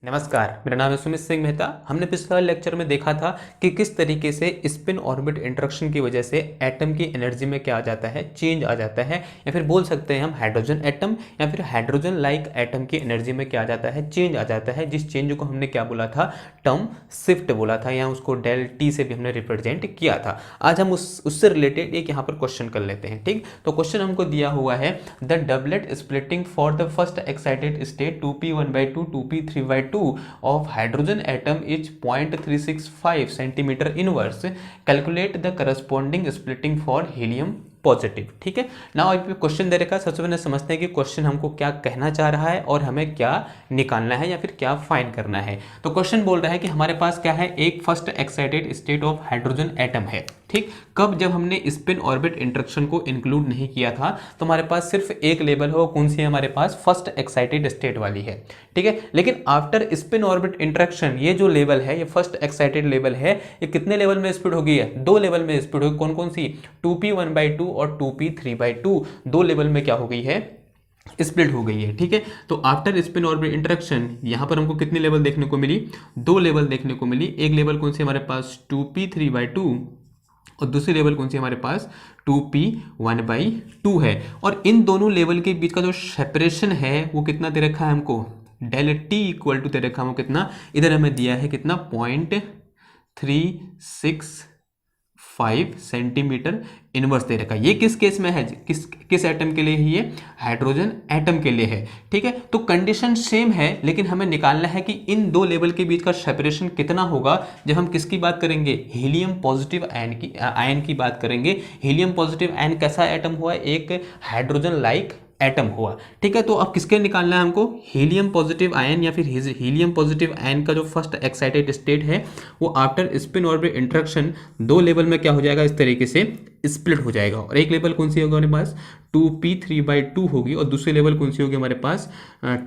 नमस्कार, मेरा नाम है सुमित सिंह मेहता। हमने पिछले लेक्चर में देखा था कि किस तरीके से स्पिन ऑर्बिट इंटरेक्शन की वजह से एटम की एनर्जी में क्या आ जाता है, चेंज आ जाता है, या फिर बोल सकते हैं हम हाइड्रोजन एटम या फिर हाइड्रोजन लाइक एटम की एनर्जी में क्या आ जाता है, चेंज आ जाता है। जिस चेंज को हमने क्या बोला था, टर्म शिफ्ट बोला था, या उसको डेल टी से भी हमने रिप्रेजेंट किया था। आज हम उससे रिलेटेड एक यहाँ पर क्वेश्चन कर लेते हैं। ठीक, तो क्वेश्चन हमको दिया हुआ है the doublet splitting for the first excited state 2p1/2 2p3/2 of hydrogen atom is 0.365 centimeter inverse. Calculate the corresponding splitting for helium positive. ठीक है ना, अब क्वेश्चन दे रखा है। सबसे पहले समझते हैं कि क्वेश्चन हमको क्या कहना चाह रहा है और हमें क्या निकालना है या फिर क्या फाइंड करना है। तो क्वेश्चन बोल रहा है कि हमारे पास क्या है, एक first excited state of hydrogen atom है। ठीक, कब, जब हमने स्पिन ऑर्बिट इंटरेक्शन को इंक्लूड नहीं किया था, तो हमारे पास सिर्फ एक लेवल है, वो कौन सी है, हमारे पास फर्स्ट एक्साइटेड स्टेट वाली है। ठीक है, लेकिन आफ्टर स्पिन ऑर्बिट इंटरेक्शन ये जो लेवल है, ये फर्स्ट एक्साइटेड लेवल है, ये कितने लेवल में स्प्लिट होगी है, दो लेवल में स्प्लिट होगी। कौन कौन सी, 2p1/2 और 2p3/2, दो लेवल में क्या हो गई है, स्प्लिट हो गई है। ठीक है, तो आफ्टर स्पिन ऑर्बिट इंटरेक्शन यहां पर हमको कितनी लेवल देखने को मिली, दो लेवल देखने को मिली। एक लेवल कौन सी हमारे पास 2p3/2 और दूसरी लेवल कौन सी हमारे पास 2p1/2 है। और इन दोनों लेवल के बीच का जो सेपरेशन है वो कितना दे रखा है हमको, डेल टी इक्वल टू दे रखा है हमको कितना, इधर हमें दिया है कितना 0.365 सेंटीमीटर इनवर्स दे रखा है। ये किस केस में है, किस एटम के लिए है, ये हाइड्रोजन एटम के लिए है। ठीक है, तो कंडीशन सेम है, लेकिन हमें निकालना है कि इन दो लेवल के बीच का सेपरेशन कितना होगा जब हम किसकी बात करेंगे, हीलियम पॉजिटिव आयन की बात करेंगे। हीलियम पॉजिटिव आयन कैसा एटम हुआ, एक हाइड्रोजन लाइक एटम हुआ। ठीक है, तो अब किसके निकालना है हमको, हीलियम पॉजिटिव आयन या फिर हीलियम पॉजिटिव आयन का जो फर्स्ट एक्साइटेड स्टेट है वो आफ्टर स्पिन ऑर्बिट इंटरेक्शन दो लेवल में क्या हो जाएगा, इस तरीके से स्प्लिट हो जाएगा। और एक लेवल कौन सी होगी हमारे पास 2p3/2 होगी और दूसरी लेवल कौन सी होगी हमारे पास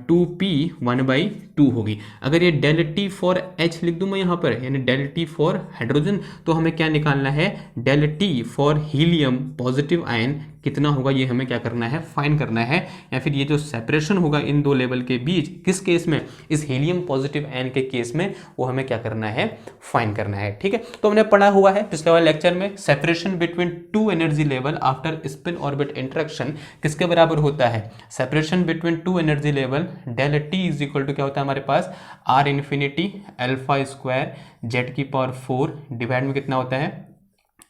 2p1/2 होगी। अगर ये डेल टी फॉर एच लिख दूं मैं यहाँ पर, यानी डेल टी फॉर हाइड्रोजन, तो हमें क्या निकालना है, del T for helium positive ion कितना होगा, ये हमें क्या करना है, फाइंड करना है। या फिर ये जो सेपरेशन होगा इन दो लेवल के बीच, किस केस में, इस हीलियम पॉजिटिव आयन के केस में, वो हमें क्या करना है, फाइंड करना है। ठीक है, तो हमने पढ़ा हुआ है पिछले वाले लेक्चर में, separation between two energy level after spin orbit interaction किसके बराबर होता है, separation between two energy level del T is equal to क्या होता है हमारे पास, R infinity alpha square Z की पावर 4 डिवाइड में कितना होता है,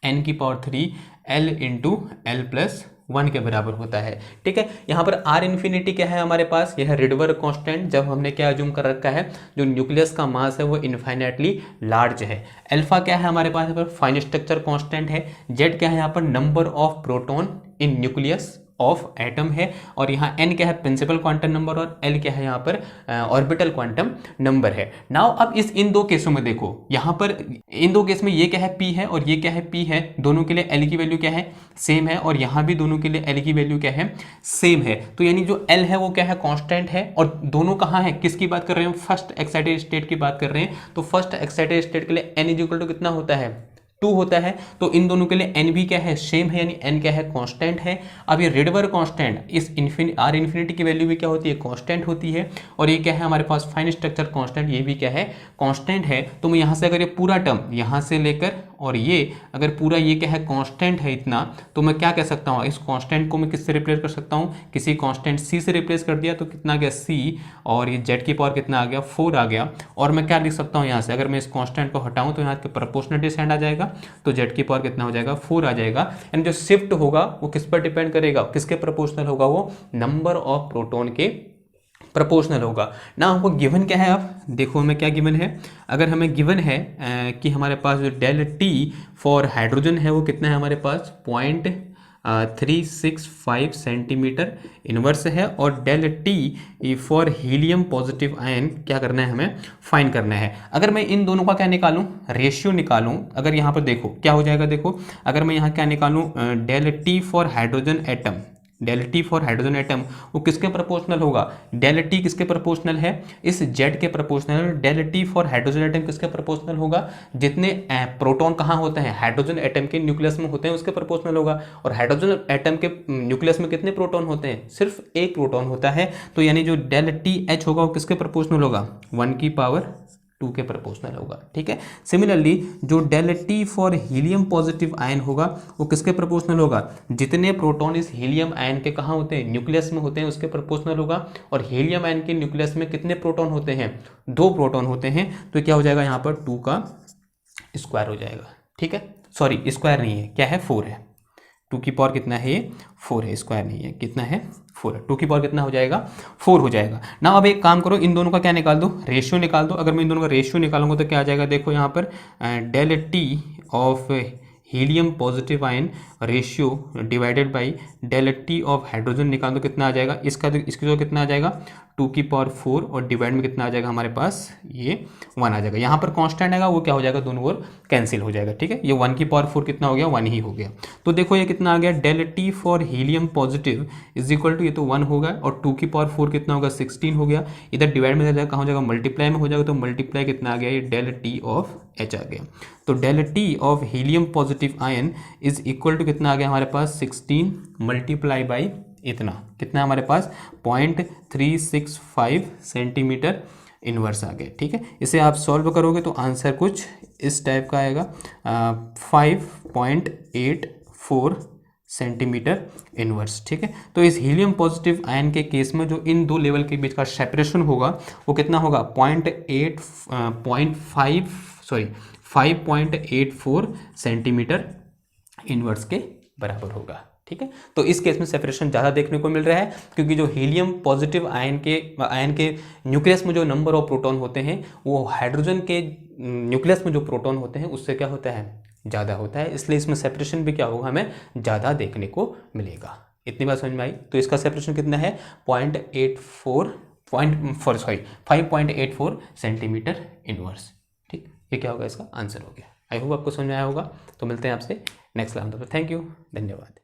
n की power 3 l into L plus 1 के बराबर होता है। ठीक है, यहाँ पर आर इन्फिनिटी क्या है हमारे पास, यह है रिडवर कांस्टेंट। जब हमने क्या अज्यूम कर रखा है, जो न्यूक्लियस का मास है वो इनफाइनाइटली लार्ज है। अल्फा क्या है हमारे पास, यहाँ पर फाइन स्ट्रक्चर कांस्टेंट है। जेड क्या है यहाँ पर, number of proton in nucleus of atom है। और यहाँ n क्या है, प्रिंसिपल क्वांटम नंबर, और l क्या है यहाँ पर ऑर्बिटल क्वांटम नंबर है। नाउ अब इन दो केसों में देखो, यहाँ पर इन दो केस में ये क्या है, p है और ये क्या है, p है। दोनों के लिए l की वैल्यू क्या है, सेम है, और यहाँ भी दोनों के लिए l की वैल्यू क्या है, सेम है। तो यानी जो l है वो क्या है, कांस्टेंट है। और दोनों कहाँ है, किसकी बात कर रहे हैं, फर्स्ट एक्साइटेड स्टेट की बात कर रहे हैं। तो फर्स्ट एक्साइटेड स्टेट के लिए n इक्वल टू कितना होता है, 2 होता है। तो इन दोनों के लिए n भी क्या है, सेम है, यानी n क्या है, कांस्टेंट है। अब ये रिडवर कांस्टेंट, इस आर इन्फिनिटी की वैल्यू भी क्या होती है, कांस्टेंट होती है। और ये क्या है हमारे पास, फाइन स्ट्रक्चर कांस्टेंट, ये भी क्या है, कांस्टेंट है। तो मैं यहाँ से अगर ये पूरा टर्म यहाँ से लेकर और ये अगर पूरा ये क्या है, कांस्टेंट है इतना, तो मैं क्या कह सकता हूँ, इस कांस्टेंट को मैं किससे रिप्लेस कर सकता हूँ, किसी कांस्टेंट c से रिप्लेस कर दिया तो कितना गया c, और ये z की पावर कितना आ गया, 4 आ गया। और मैं क्या लिख सकता हूँ यहाँ से, अगर मैं इस कांस्टेंट को हटाऊँ तो यहाँ पे प्रोपोर्शनलिटी साइन आ जाएगा, तो z की पावर कितना हो जाएगा, 4 आ जाएगा। यानी जो शिफ्ट होगा वो किस पर डिपेंड करेगा, किसके प्रोपोर्शनल होगा, वो नंबर ऑफ प्रोटॉन के प्रोपोर्शनल होगा ना। हमको गिवन क्या है, अब देखो हमें क्या गिवन है। अगर हमें गिवन है कि हमारे पास जो डेल टी फॉर हाइड्रोजन है वो कितना है हमारे पास 0.365 सेंटीमीटर इनवर्स है, और del T for helium positive ion क्या करना है, हमें फाइंड करना है। अगर मैं इन दोनों का क्या निकालूं, रेशियो निकालूं, अगर यहाँ पर देखो क्या हो जाएगा, देखो अगर मैं यहाँ क्या निकालूं, del T for hydrogen atom del T for hydrogen atom वो किसके प्रोपोर्शनल होगा, डेल टी किसके प्रोपोर्शनल है, इस जेड के proportional. Del T for hydrogen atom किसके प्रोपोर्शनल होगा, जितने प्रोटॉन कहाँ होते हैं, हाइड्रोजन एटम के न्यूक्लियस में होते हैं उसके प्रोपोर्शनल होगा। और हाइड्रोजन एटम के न्यूक्लियस में कितने प्रोटॉन होते हैं, सिर्फ एक प्रोटॉन होता है, तो यानी जो डेल टी एच होगा वो किसके प्रोपोर्शनल होगा, 1⁻² के प्रोपोर्शनल होगा। ठीक है, सिमिलरली जो del T for helium positive ion होगा वो किसके प्रोपोर्शनल होगा, जितने प्रोटॉन इस हीलियम आयन के कहाँ होते हैं, न्यूक्लियस में होते हैं उसके प्रोपोर्शनल होगा। और हीलियम आयन के न्यूक्लियस में कितने प्रोटॉन होते हैं, 2 प्रोटॉन होते हैं, तो क्या हो जाएगा यहाँ पर 2 का स्क्वायर हो जाएगा। ठीक है, सॉरी स्क्वायर नहीं है, क्या है 4 है, 2 की पावर कितना है, ये 4 है, स्क्वायर नहीं है, कितना है 4 है, 2 की पावर कितना हो जाएगा 4 हो जाएगा ना। अब एक काम करो, इन दोनों का क्या निकाल दो, रेशियो निकाल दो। अगर मैं इन दोनों का रेशियो निकालूंगा तो क्या आ जाएगा, देखो यहाँ पर del T of helium positive ion ratio divided by del T of hydrogen निकाल दो, कितना आ जाएगा, इसकी जो कितना आ जाएगा 2⁴ और डिवाइड में कितना आ जाएगा हमारे पास, ये 1 आ जाएगा। यहाँ पर कांस्टेंट आएगा वो क्या हो जाएगा, दोनों ओर कैंसिल हो जाएगा। ठीक है, ये 1⁴ कितना हो गया, 1 ही हो गया। तो देखो ये कितना आ गया, del T for helium positive is equal to, ये तो 1 होगा, और 2⁴ कितना होगा 16 हो गया। इधर डिवाइड में जाएगा, कहाँ हो जाएगा, मल्टीप्लाई में हो जाएगा, तो मल्टीप्लाई कितना आ गया, ये डेल टी ऑफ एच आ गया। तो del T of helium positive ion is equal to कितना आ गया हमारे पास, 16 मल्टीप्लाई बाई इतना, कितना हमारे पास 0.365 सेंटीमीटर इनवर्स आ गया। ठीक है, इसे आप सॉल्व करोगे तो आंसर कुछ इस टाइप का आएगा, 5.84 सेंटीमीटर इनवर्स। ठीक है, तो इस हीलियम पॉजिटिव आयन के केस में जो इन 2 लेवल के बीच का सेपरेशन होगा वो कितना होगा, 5.84 सेंटीमीटर इनवर्स के बराबर होगा। ठीक है, तो इस केस में सेपरेशन ज़्यादा देखने को मिल रहा है, क्योंकि जो हीलियम पॉजिटिव आयन के न्यूक्लियस में जो नंबर ऑफ प्रोटॉन होते हैं वो हाइड्रोजन के न्यूक्लियस में जो प्रोटॉन होते हैं उससे क्या होता है, ज़्यादा होता है, इसलिए इसमें सेपरेशन भी क्या होगा, हमें ज़्यादा देखने को मिलेगा। इतनी बात समझ में आई। तो इसका सेपरेशन कितना है, 5.84 सेंटीमीटर इनवर्स। ठीक, ये क्या होगा, इसका आंसर हो गया। आई होप आपको समझ में आया होगा। तो मिलते हैं आपसे नेक्स्ट क्लास में, थैंक यू, धन्यवाद।